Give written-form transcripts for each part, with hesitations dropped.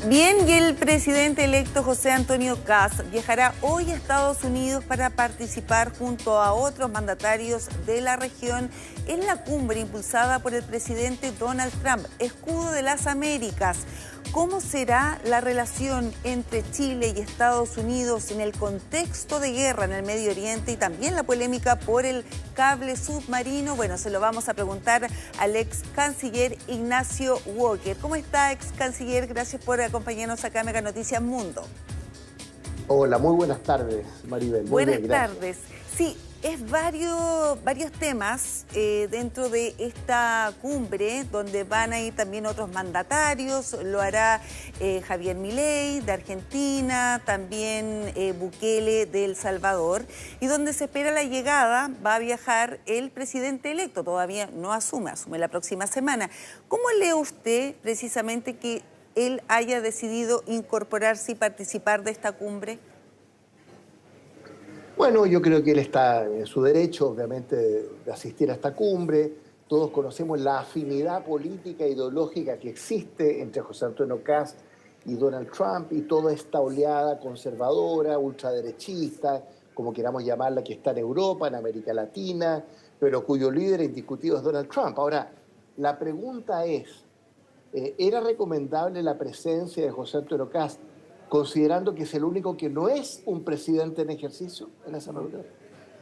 Bien, y el presidente electo José Antonio Kast viajará hoy a Estados Unidos para participar junto a otros mandatarios de la región en la cumbre impulsada por el presidente Donald Trump, Escudo de las Américas. ¿Cómo será la relación entre Chile y Estados Unidos en el contexto de guerra en el Medio Oriente y también la polémica por el cable submarino? Bueno, se lo vamos a preguntar al ex canciller Ignacio Walker. ¿Cómo está, ex canciller? Gracias por acompañarnos acá en Mega Noticias Mundo. Hola, muy buenas tardes, Maribel. Muy buenas bien, tardes. Sí, es varios temas dentro de esta cumbre donde van a ir también otros mandatarios. Lo hará Javier Milei de Argentina, también Bukele de El Salvador, y donde se espera la llegada va a viajar el presidente electo. Todavía no asume la próxima semana. ¿Cómo lee usted precisamente que él haya decidido incorporarse y participar de esta cumbre? Bueno, yo creo que él está en su derecho, obviamente, de asistir a esta cumbre. Todos conocemos la afinidad política e ideológica que existe entre José Antonio Kast y Donald Trump y toda esta oleada conservadora, ultraderechista, como queramos llamarla, que está en Europa, en América Latina, pero cuyo líder indiscutido es Donald Trump. Ahora, la pregunta es, ¿era recomendable la presencia de José Antonio Kast, considerando que es el único que no es un presidente en ejercicio en esa reunión?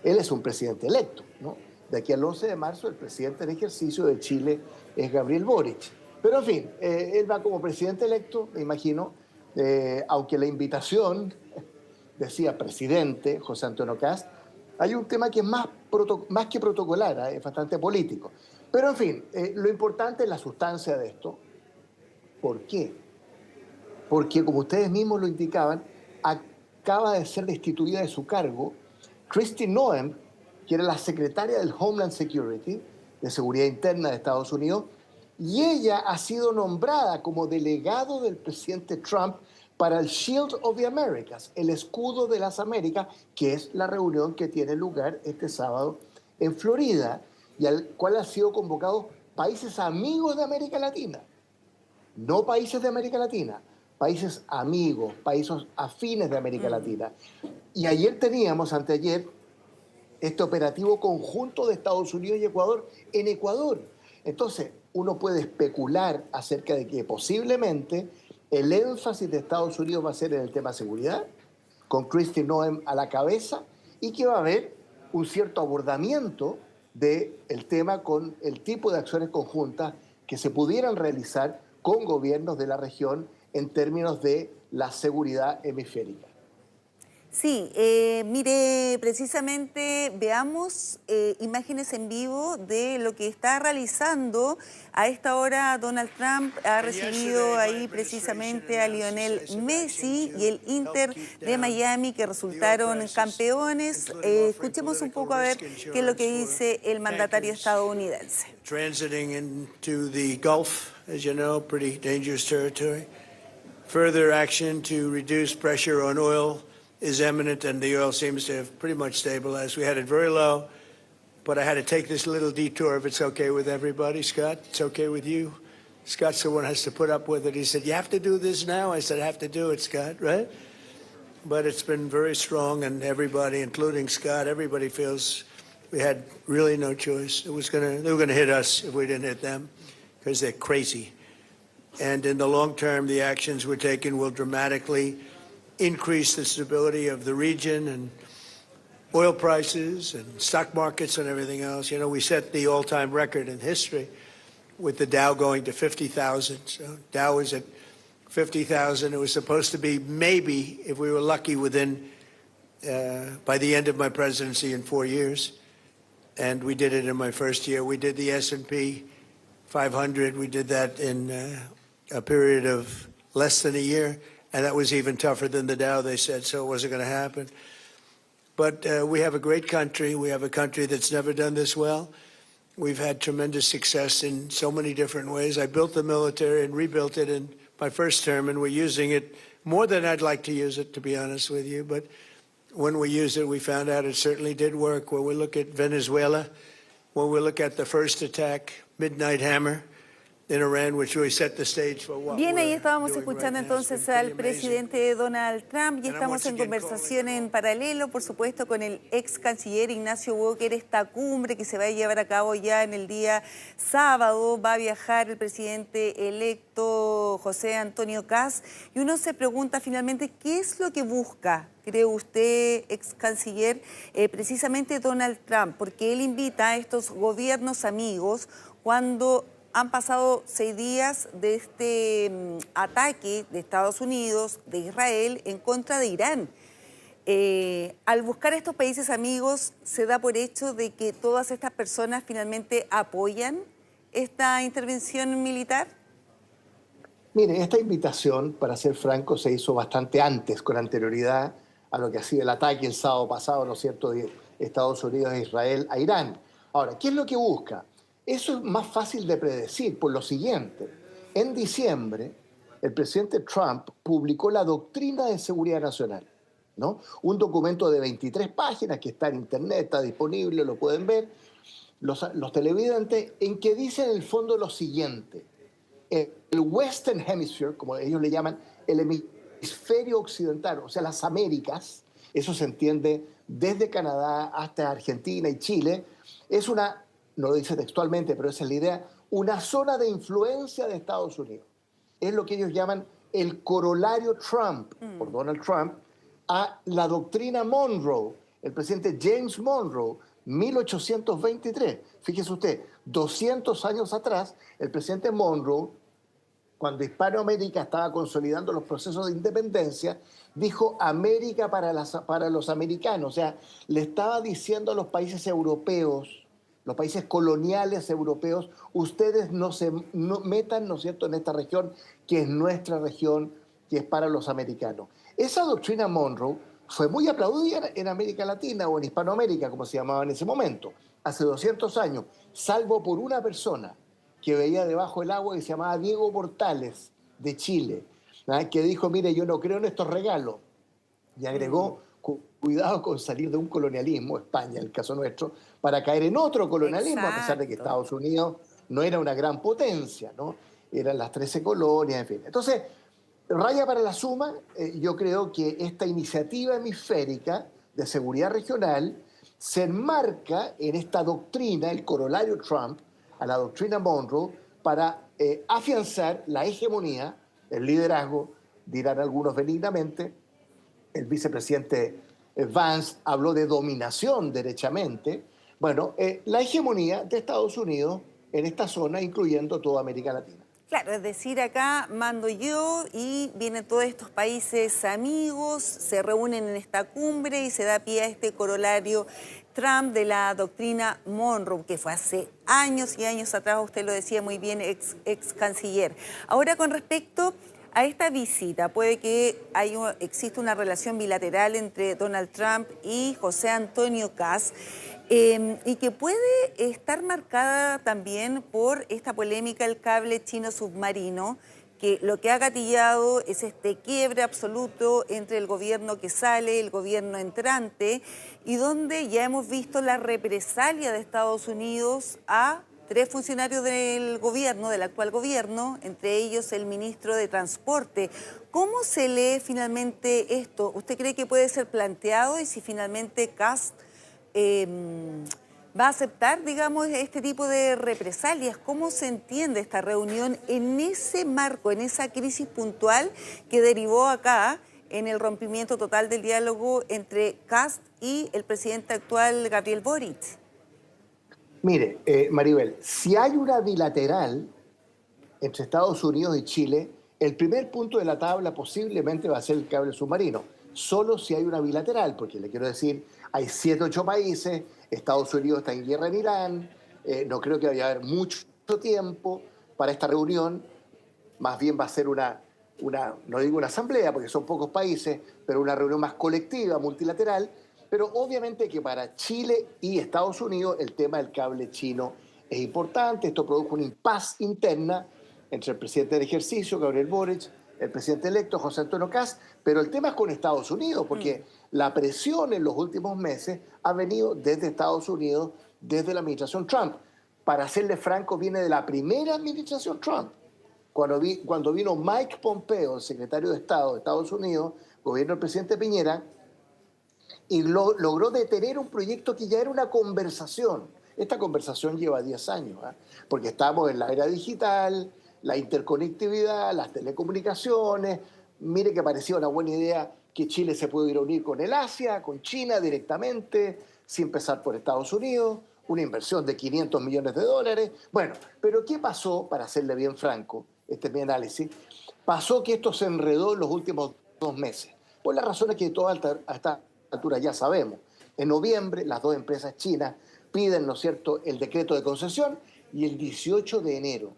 Él es un presidente electo, ¿no? De aquí al 11 de marzo, el presidente en ejercicio de Chile es Gabriel Boric. Pero en fin, él va como presidente electo, me imagino, aunque la invitación decía presidente José Antonio Kast. Hay un tema que es más que protocolar, es bastante político. Pero en fin, lo importante es la sustancia de esto. ¿Por qué? Porque, como ustedes mismos lo indicaban, acaba de ser destituida de su cargo Kristi Noem, que era la secretaria del Homeland Security, de Seguridad Interna de Estados Unidos, y ella ha sido nombrada como delegado del presidente Trump para el Shield of the Americas, el escudo de las Américas, que es la reunión que tiene lugar este sábado en Florida, y al cual han sido convocados países amigos de América Latina, no países de América Latina, países amigos, países afines de América Latina. Y ayer teníamos, anteayer, este operativo conjunto de Estados Unidos y Ecuador en Ecuador. Entonces, uno puede especular acerca de que posiblemente el énfasis de Estados Unidos va a ser en el tema seguridad, con Kristi Noem a la cabeza, y que va a haber un cierto abordamiento del tema con el tipo de acciones conjuntas que se pudieran realizar con gobiernos de la región en términos de la seguridad hemisférica. Sí, mire, precisamente veamos imágenes en vivo de lo que está realizando a esta hora Donald Trump. Ha recibido ahí precisamente a Lionel Messi y el Inter de Miami, que resultaron campeones. Escuchemos un poco a ver qué es lo que dice el mandatario estadounidense. Transiting into the Gulf, as you know, pretty dangerous territory. Further action to reduce pressure on oil is imminent, and the oil seems to have pretty much stabilized. We had it very low, but I had to take this little detour if it's okay with everybody. Scott, it's okay with you? Scott's the one who has to put up with it. He said, you have to do this now? I said, I have to do it, Scott, right? But it's been very strong, and everybody, including Scott, everybody feels we had really no choice. They were gonna hit us if we didn't hit them, because they're crazy. And in the long term, the actions we're taking will dramatically increase the stability of the region and oil prices and stock markets and everything else. You know, we set the all-time record in history with the Dow going to 50,000. So Dow was at 50,000. It was supposed to be maybe, if we were lucky, within by the end of my presidency in 4 years. And we did it in my first year. We did the S&P 500. We did that in a period of less than a year. And that was even tougher than the Dow, they said, so it wasn't going to happen. But we have a great country. We have a country that's never done this well. We've had tremendous success in so many different ways. I built the military and rebuilt it in my first term, and we're using it more than I'd like to use it, to be honest with you. But when we used it, we found out it certainly did work. When we look at Venezuela, when we look at the first attack, Midnight Hammer, in Iran, which really set the stage for what Bien, ahí we're estábamos doing escuchando right now. It's been entonces al pretty amazing. presidente Donald Trump y And I'm estamos once en again conversación calling en paralelo, por supuesto, con el ex canciller Ignacio Walker. Esta cumbre que se va a llevar a cabo ya en el día sábado, va a viajar el presidente electo José Antonio Kast y uno se pregunta finalmente qué es lo que busca, cree usted, ex canciller, precisamente Donald Trump, porque él invita a estos gobiernos amigos cuando han pasado 6 días de este ataque de Estados Unidos, de Israel, en contra de Irán. Al buscar a estos países amigos, ¿se da por hecho de que todas estas personas finalmente apoyan esta intervención militar? Mire, esta invitación, para ser franco, se hizo bastante antes, con anterioridad a lo que ha sido el ataque el sábado pasado, ¿no es cierto?, de Estados Unidos e Israel a Irán. Ahora, ¿qué es lo que busca? Eso es más fácil de predecir por lo siguiente. En diciembre, el presidente Trump publicó la Doctrina de Seguridad Nacional, ¿no? Un documento de 23 páginas que está en internet, está disponible, lo pueden ver los televidentes, en que dice en el fondo lo siguiente. El Western Hemisphere, como ellos le llaman, el hemisferio occidental, o sea, las Américas, eso se entiende desde Canadá hasta Argentina y Chile, es una, no lo dice textualmente, pero esa es la idea, una zona de influencia de Estados Unidos. Es lo que ellos llaman el corolario Trump, por Donald Trump, a la doctrina Monroe, el presidente James Monroe, 1823. Fíjese usted, 200 años atrás, el presidente Monroe, cuando Hispanoamérica estaba consolidando los procesos de independencia, dijo América para los americanos. O sea, le estaba diciendo a los países europeos, los países coloniales europeos, ustedes no se metan, ¿no es cierto?, en esta región, que es nuestra región, que es para los americanos. Esa doctrina Monroe fue muy aplaudida en América Latina o en Hispanoamérica, como se llamaba en ese momento, hace 200 años, salvo por una persona que veía debajo del agua y se llamaba Diego Portales, de Chile, ¿no?, que dijo, mire, yo no creo en estos regalos, y agregó, cuidado con salir de un colonialismo, España, el caso nuestro, para caer en otro colonialismo. Exacto. A pesar de que Estados Unidos no era una gran potencia, ¿no? Eran las 13 colonias, en fin. Entonces, raya para la suma, yo creo que esta iniciativa hemisférica de seguridad regional se enmarca en esta doctrina, el corolario Trump, a la doctrina Monroe, para afianzar la hegemonía, el liderazgo, dirán algunos benignamente. El vicepresidente Vance habló de dominación derechamente. Bueno, la hegemonía de Estados Unidos en esta zona, incluyendo toda América Latina. Claro, es decir, acá mando yo y vienen todos estos países amigos, se reúnen en esta cumbre y se da pie a este corolario Trump de la doctrina Monroe, que fue hace años y años atrás, usted lo decía muy bien, ex canciller. Ahora, con respecto a esta visita, puede que exista una relación bilateral entre Donald Trump y José Antonio Kast, y que puede estar marcada también por esta polémica del cable chino submarino, que lo que ha gatillado es este quiebre absoluto entre el gobierno que sale, el gobierno entrante, y donde ya hemos visto la represalia de Estados Unidos a 3 funcionarios del gobierno, del actual gobierno, entre ellos el ministro de Transporte. ¿Cómo se lee finalmente esto? ¿Usted cree que puede ser planteado y si finalmente Kast va a aceptar, digamos, este tipo de represalias? ¿Cómo se entiende esta reunión en ese marco, en esa crisis puntual que derivó acá en el rompimiento total del diálogo entre Kast y el presidente actual, Gabriel Boric? Mire, Maribel, si hay una bilateral entre Estados Unidos y Chile, el primer punto de la tabla posiblemente va a ser el cable submarino. Solo si hay una bilateral, porque le quiero decir, hay 7 o 8 países, Estados Unidos está en guerra en Irán, no creo que vaya a haber mucho tiempo para esta reunión, más bien va a ser no digo una asamblea, porque son pocos países, pero una reunión más colectiva, multilateral. Pero obviamente que para Chile y Estados Unidos el tema del cable chino es importante. Esto produjo una impasse interna entre el presidente del ejercicio, Gabriel Boric, el presidente electo, José Antonio Kast, pero el tema es con Estados Unidos, porque la presión en los últimos meses ha venido desde Estados Unidos, desde la administración Trump. para serle franco, viene de la primera administración Trump. Cuando vino Mike Pompeo, el secretario de Estado de Estados Unidos, gobierno del presidente Piñera, y logró detener un proyecto que ya era una conversación. Esta conversación lleva 10 años, porque estamos en la era digital, la interconectividad, las telecomunicaciones. Mire que parecía una buena idea que Chile se pudiera unir con el Asia, con China directamente, sin empezar por Estados Unidos, una inversión de 500 millones de dólares. Bueno, pero ¿qué pasó, para hacerle bien franco este es mi análisis? Pasó que esto se enredó en los últimos 2 meses, por las razones que a esta altura ya sabemos. En noviembre, las 2 empresas chinas piden, ¿no es cierto?, el decreto de concesión, y el 18 de enero,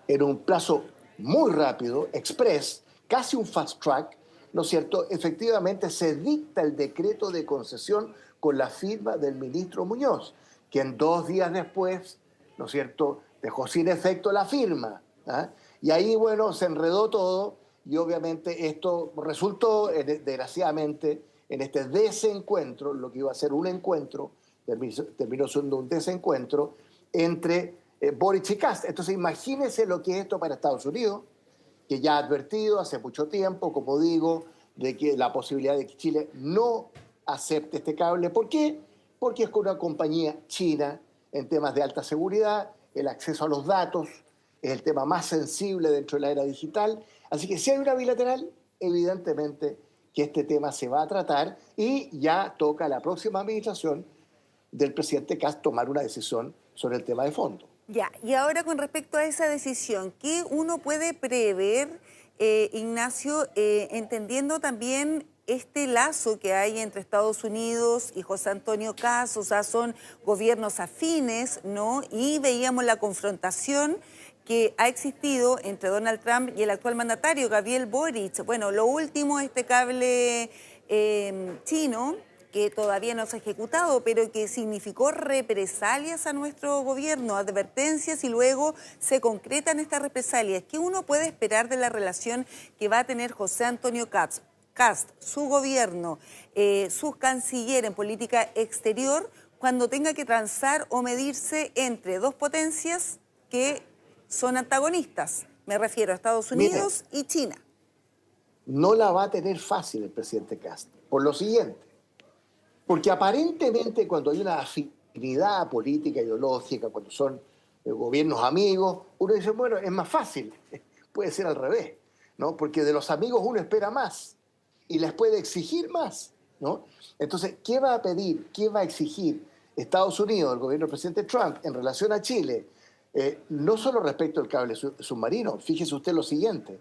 en un plazo muy rápido, express, casi un fast track, ¿no es cierto?, efectivamente se dicta el decreto de concesión con la firma del ministro Muñoz, quien 2 días después, ¿no es cierto?, dejó sin efecto la firma. Y ahí, bueno, se enredó todo, y obviamente esto resultó, desgraciadamente, en este desencuentro, lo que iba a ser un encuentro, terminó siendo un desencuentro entre Boric y Kast. Entonces imagínense lo que es esto para Estados Unidos, que ya ha advertido hace mucho tiempo, como digo, de que la posibilidad de que Chile no acepte este cable. ¿Por qué? Porque es con una compañía china en temas de alta seguridad, el acceso a los datos es el tema más sensible dentro de la era digital. Así que si hay una bilateral, evidentemente que este tema se va a tratar, y ya toca a la próxima administración del presidente Kast tomar una decisión sobre el tema de fondo. Ya, y ahora con respecto a esa decisión, ¿qué uno puede prever, Ignacio, entendiendo también este lazo que hay entre Estados Unidos y José Antonio Kast? O sea, son gobiernos afines, ¿no? Y veíamos la confrontación que ha existido entre Donald Trump y el actual mandatario, Gabriel Boric. Bueno, lo último, este cable chino, que todavía no se ha ejecutado, pero que significó represalias a nuestro gobierno, advertencias, y luego se concretan estas represalias. ¿Qué uno puede esperar de la relación que va a tener José Antonio Kast, su gobierno, su canciller en política exterior, cuando tenga que transar o medirse entre 2 potencias que son antagonistas? Me refiero a Estados Unidos y China. No la va a tener fácil el presidente Kast, por lo siguiente. Porque aparentemente cuando hay una afinidad política, ideológica, cuando son gobiernos amigos, uno dice, bueno, es más fácil. Puede ser al revés, ¿no? Porque de los amigos uno espera más y les puede exigir más, ¿no? Entonces, ¿qué va a pedir, qué va a exigir Estados Unidos, el gobierno del presidente Trump, en relación a Chile? No solo respecto al cable submarino, fíjese usted lo siguiente.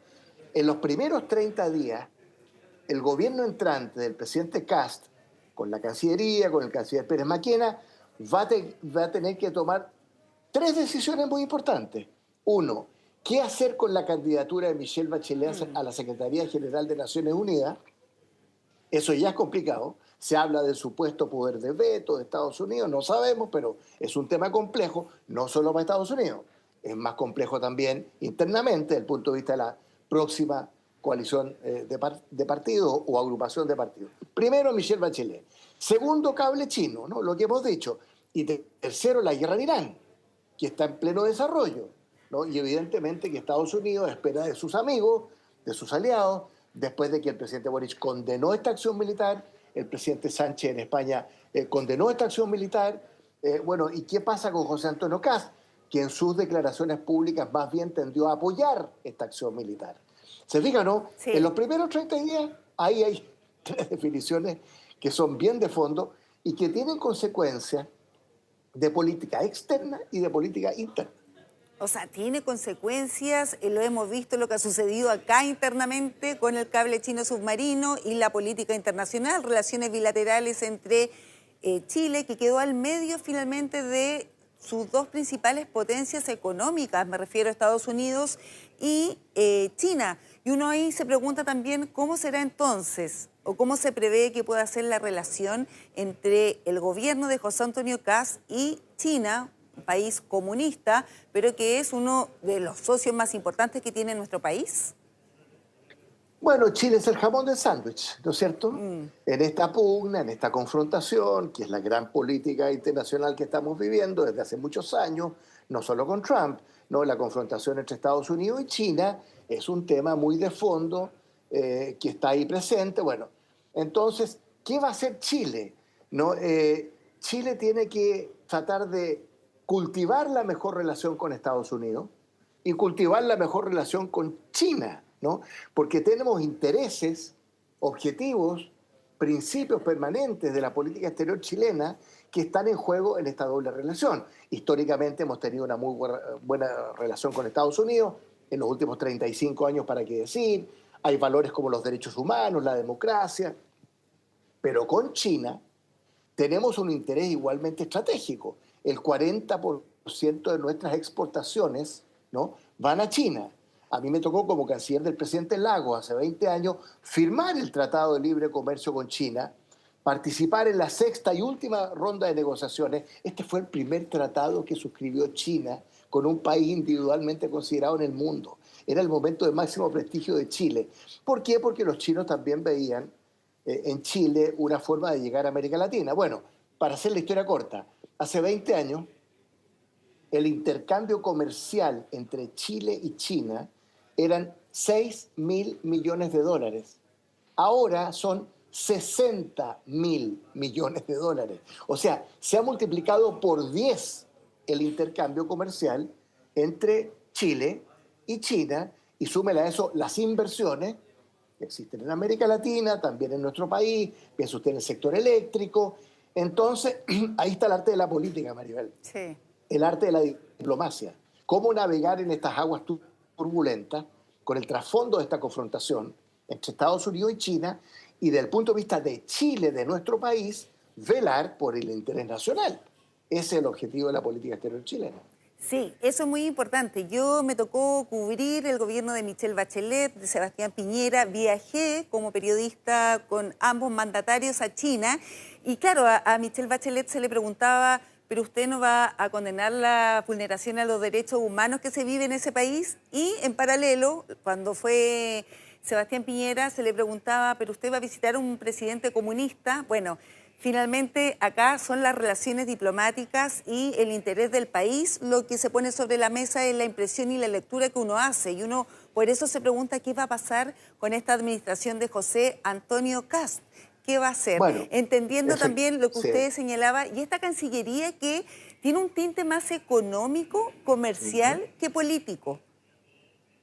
En los primeros 30 días, el gobierno entrante del presidente Kast, con la Cancillería, con el canciller Pérez Maquena, va a tener que tomar 3 decisiones muy importantes. 1, ¿qué hacer con la candidatura de Michelle Bachelet a la Secretaría General de Naciones Unidas? Eso ya es complicado. Se habla del supuesto poder de veto de Estados Unidos, no sabemos, pero es un tema complejo, no solo para Estados Unidos. Es más complejo también internamente, desde el punto de vista de la próxima coalición de partidos o agrupación de partidos. Primero, Michelle Bachelet. Segundo, cable chino, ¿no? Lo que hemos dicho. Y tercero, la guerra en Irán, que está en pleno desarrollo, ¿no? Y evidentemente que Estados Unidos espera de sus amigos, de sus aliados, después de que el presidente Boric condenó esta acción militar, el presidente Sánchez en España condenó esta acción militar. Bueno, ¿y qué pasa con José Antonio Kast? Que en sus declaraciones públicas más bien tendió a apoyar esta acción militar. ¿Se fijan, no? Sí. En los primeros 30 días, ahí hay 3 definiciones que son bien de fondo y que tienen consecuencias de política externa y de política interna. O sea, tiene consecuencias, lo hemos visto lo que ha sucedido acá internamente con el cable chino submarino y la política internacional, relaciones bilaterales entre Chile, que quedó al medio finalmente de sus 2 principales potencias económicas, me refiero a Estados Unidos y China. Y uno ahí se pregunta también cómo será entonces, o cómo se prevé que pueda ser la relación entre el gobierno de José Antonio Kast y China, un país comunista, pero que es uno de los socios más importantes que tiene nuestro país. Bueno, Chile es el jamón del sándwich, ¿no es cierto? En esta pugna, en esta confrontación, que es la gran política internacional que estamos viviendo desde hace muchos años, no solo con Trump, ¿no? La confrontación entre Estados Unidos y China es un tema muy de fondo que está ahí presente. Bueno, entonces, ¿qué va a hacer Chile? ¿No? Chile tiene que tratar de cultivar la mejor relación con Estados Unidos y cultivar la mejor relación con China, ¿no? Porque tenemos intereses, objetivos, principios permanentes de la política exterior chilena que están en juego en esta doble relación. Históricamente hemos tenido una muy buena relación con Estados Unidos, en los últimos 35 años, para qué decir, hay valores como los derechos humanos, la democracia, pero con China tenemos un interés igualmente estratégico. El 40% de nuestras exportaciones, ¿no?, van a China. A mí me tocó como canciller del presidente Lagos hace 20 años firmar el Tratado de Libre Comercio con China, participar en la sexta y última ronda de negociaciones. Este fue el primer tratado que suscribió China con un país individualmente considerado en el mundo. Era el momento de máximo prestigio de Chile. ¿Por qué? Porque los chinos también veían en Chile una forma de llegar a América Latina. Bueno, para hacer la historia corta, hace 20 años el intercambio comercial entre Chile y China eran 6.000 millones de dólares. Ahora son 60.000 millones de dólares. O sea, se ha multiplicado por 10 el intercambio comercial entre Chile y China, y súmele a eso las inversiones que existen en América Latina, también en nuestro país, piensa usted en el sector eléctrico. Entonces, ahí está el arte de la política, Maribel. Sí. El arte de la diplomacia. Cómo navegar en estas aguas turbulentas con el trasfondo de esta confrontación entre Estados Unidos y China, y desde el punto de vista de Chile, de nuestro país, velar por el interés nacional. Ese es el objetivo de la política exterior chilena. Sí, eso es muy importante. Yo me tocó cubrir el gobierno de Michelle Bachelet, de Sebastián Piñera. Viajé como periodista con ambos mandatarios a China. Y claro, a Michelle Bachelet se le preguntaba, ¿pero usted no va a condenar la vulneración a los derechos humanos que se vive en ese país? Y en paralelo, cuando fue Sebastián Piñera, se le preguntaba, ¿pero usted va a visitar a un presidente comunista? Bueno, finalmente, acá son las relaciones diplomáticas y el interés del país lo que se pone sobre la mesa es la impresión y la lectura que uno hace. Y uno por eso se pregunta qué va a pasar con esta administración de José Antonio Kast. ¿Qué va a hacer? Bueno, entendiendo también lo que usted señalaba, y esta Cancillería que tiene un tinte más económico, comercial, que político.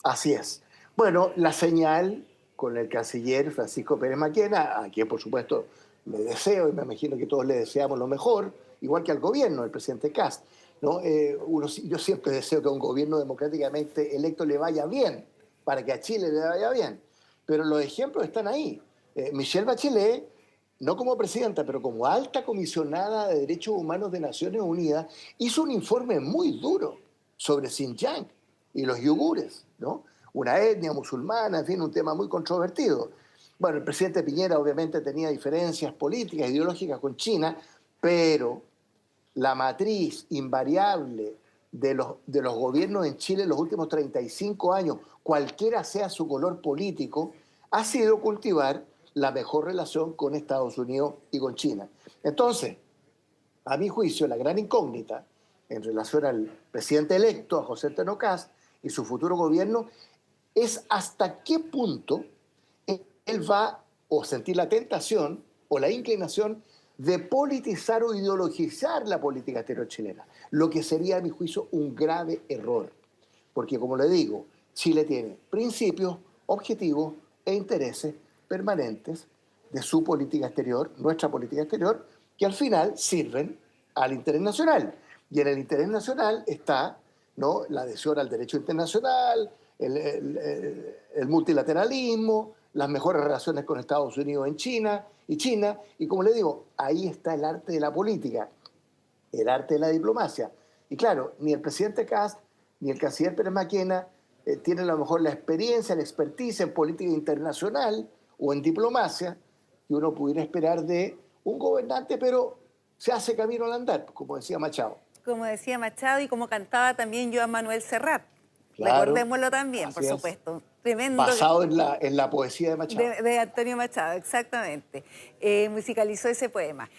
Así es. Bueno, la señal con el canciller Francisco Pérez Maquena, a quien por supuesto le deseo, y me imagino que todos le deseamos lo mejor, igual que al gobierno, el presidente Kast, ¿no? Yo siempre deseo que a un gobierno democráticamente electo le vaya bien, para que a Chile le vaya bien. Pero los ejemplos están ahí. Michelle Bachelet, no como presidenta, pero como alta comisionada de Derechos Humanos de Naciones Unidas, hizo un informe muy duro sobre Xinjiang y los yugures, ¿no? Una etnia musulmana, en fin, un tema muy controvertido. Bueno, el presidente Piñera obviamente tenía diferencias políticas, ideológicas con China, pero la matriz invariable de los gobiernos en Chile en los últimos 35 años, cualquiera sea su color político, ha sido cultivar la mejor relación con Estados Unidos y con China. Entonces, a mi juicio, la gran incógnita en relación al presidente electo, a José Antonio Kast, y su futuro gobierno, es hasta qué punto él va o sentir la tentación o la inclinación de politizar o ideologizar la política exterior chilena, lo que sería, a mi juicio, un grave error. Porque, como le digo, Chile tiene principios, objetivos e intereses permanentes de su política exterior, nuestra política exterior, que al final sirven al interés nacional. Y en el interés nacional está, ¿no?, la adhesión al derecho internacional, el multilateralismo, las mejores relaciones con Estados Unidos y China, y como le digo, ahí está el arte de la política, el arte de la diplomacia. Y claro, ni el presidente Kast ni el canciller Pérez Maquena tienen a lo mejor la experiencia, la expertise en política internacional o en diplomacia que uno pudiera esperar de un gobernante, pero se hace camino al andar, como decía Machado. Como decía Machado y como cantaba también Joan Manuel Serrat. Claro, Recordémoslo también, por supuesto. Tremendo. Basado en la poesía de Machado. De Antonio Machado, exactamente. Musicalizó ese poema.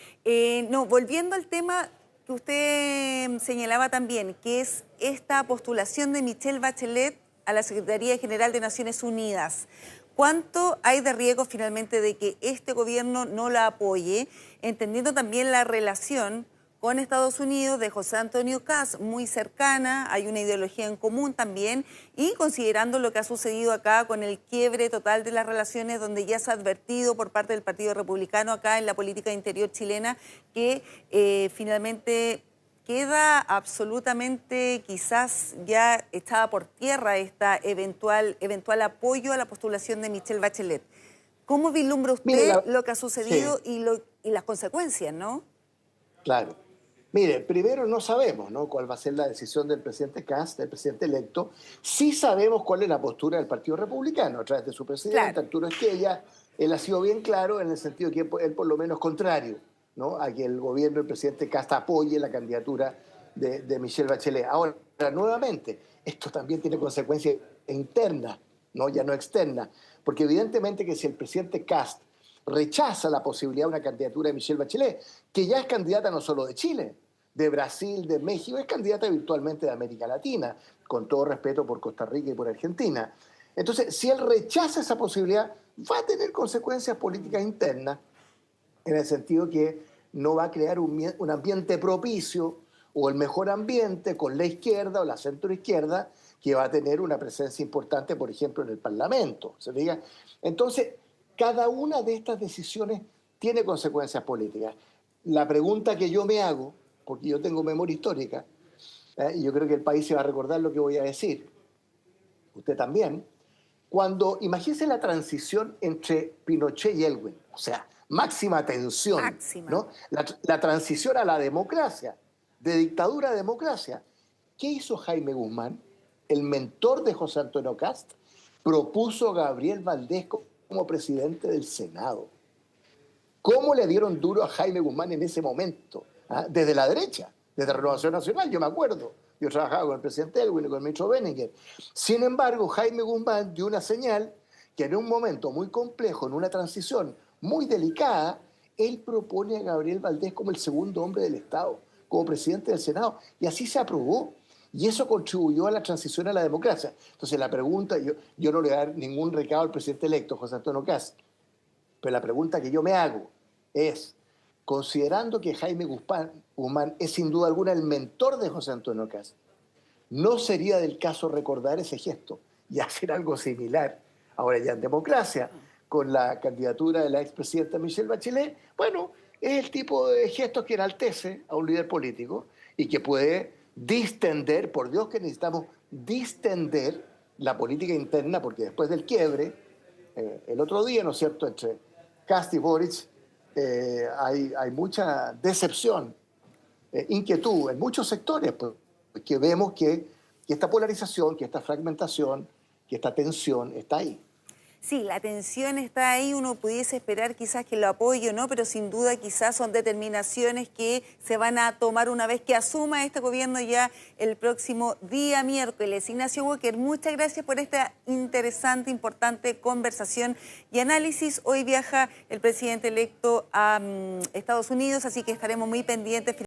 No, volviendo al tema que usted señalaba también, que es esta postulación de Michelle Bachelet a la Secretaría General de Naciones Unidas. ¿Cuánto hay de riesgo finalmente de que este gobierno no la apoye, entendiendo también la relación con Estados Unidos de José Antonio Kast, muy cercana, hay una ideología en común también, y considerando lo que ha sucedido acá con el quiebre total de las relaciones, donde ya se ha advertido por parte del Partido Republicano acá en la política interior chilena que finalmente queda absolutamente quizás ya echada por tierra esta eventual apoyo a la postulación de Michelle Bachelet. ¿Cómo vislumbra usted lo que ha sucedido sí, y las consecuencias, no? claro. Mire, primero no sabemos, ¿no?, cuál va a ser la decisión del presidente Kast, del presidente electo. Sí sabemos cuál es la postura del Partido Republicano a través de su presidente, Claro. Arturo Esquella. Él ha sido bien claro en el sentido que él por lo menos contrario, ¿no?, a que el gobierno del presidente Kast apoye la candidatura de Michelle Bachelet. Ahora, nuevamente, esto también tiene consecuencias internas, ¿no?, ya no externas, porque evidentemente que si el presidente Kast rechaza la posibilidad de una candidatura de Michelle Bachelet, que ya es candidata no solo de Chile, de Brasil, de México, es candidata virtualmente de América Latina, con todo respeto por Costa Rica y por Argentina. Entonces, si él rechaza esa posibilidad, va a tener consecuencias políticas internas, en el sentido que no va a crear un ambiente propicio o el mejor ambiente con la izquierda o la centroizquierda, que va a tener una presencia importante, por ejemplo, en el Parlamento. ¿Se diga? Entonces, cada una de estas decisiones tiene consecuencias políticas. La pregunta que yo me hago, porque yo tengo memoria histórica, y yo creo que el país se va a recordar lo que voy a decir, usted también, cuando imagínese la transición entre Pinochet y Elwin, o sea, máxima tensión, Máxima. ¿no? La transición a la democracia, de dictadura a democracia. ¿Qué hizo Jaime Guzmán, el mentor de José Antonio Kast? Propuso a Gabriel Valdés como presidente del Senado. ¿Cómo le dieron duro a Jaime Guzmán en ese momento? ¿Ah? Desde la derecha, desde Renovación Nacional, yo me acuerdo. Yo trabajaba con el presidente Elwin y con el ministro Benninger. Sin embargo, Jaime Guzmán dio una señal que en un momento muy complejo, en una transición muy delicada, él propone a Gabriel Valdés como el segundo hombre del Estado, como presidente del Senado, y así se aprobó. Y eso contribuyó a la transición a la democracia. Entonces la pregunta, yo no le voy a dar ningún recado al presidente electo, José Antonio Kast, pero la pregunta que yo me hago es, considerando que Jaime Guzmán es sin duda alguna el mentor de José Antonio Kast, ¿no sería del caso recordar ese gesto y hacer algo similar, ahora ya en democracia, con la candidatura de la expresidenta Michelle Bachelet? Bueno, es el tipo de gestos que enaltece a un líder político y que puede distender, por Dios que necesitamos distender la política interna, porque después del quiebre, el otro día, ¿no es cierto?, entre Kast y Boric, hay mucha decepción, inquietud en muchos sectores, pues, que vemos que esta polarización, que esta fragmentación, que esta tensión está ahí. Sí, la tensión está ahí, uno pudiese esperar quizás que lo apoye o no, pero sin duda quizás son determinaciones que se van a tomar una vez que asuma este gobierno ya el próximo día miércoles. Ignacio Walker, muchas gracias por esta interesante, importante conversación y análisis. Hoy viaja el presidente electo a Estados Unidos, así que estaremos muy pendientes.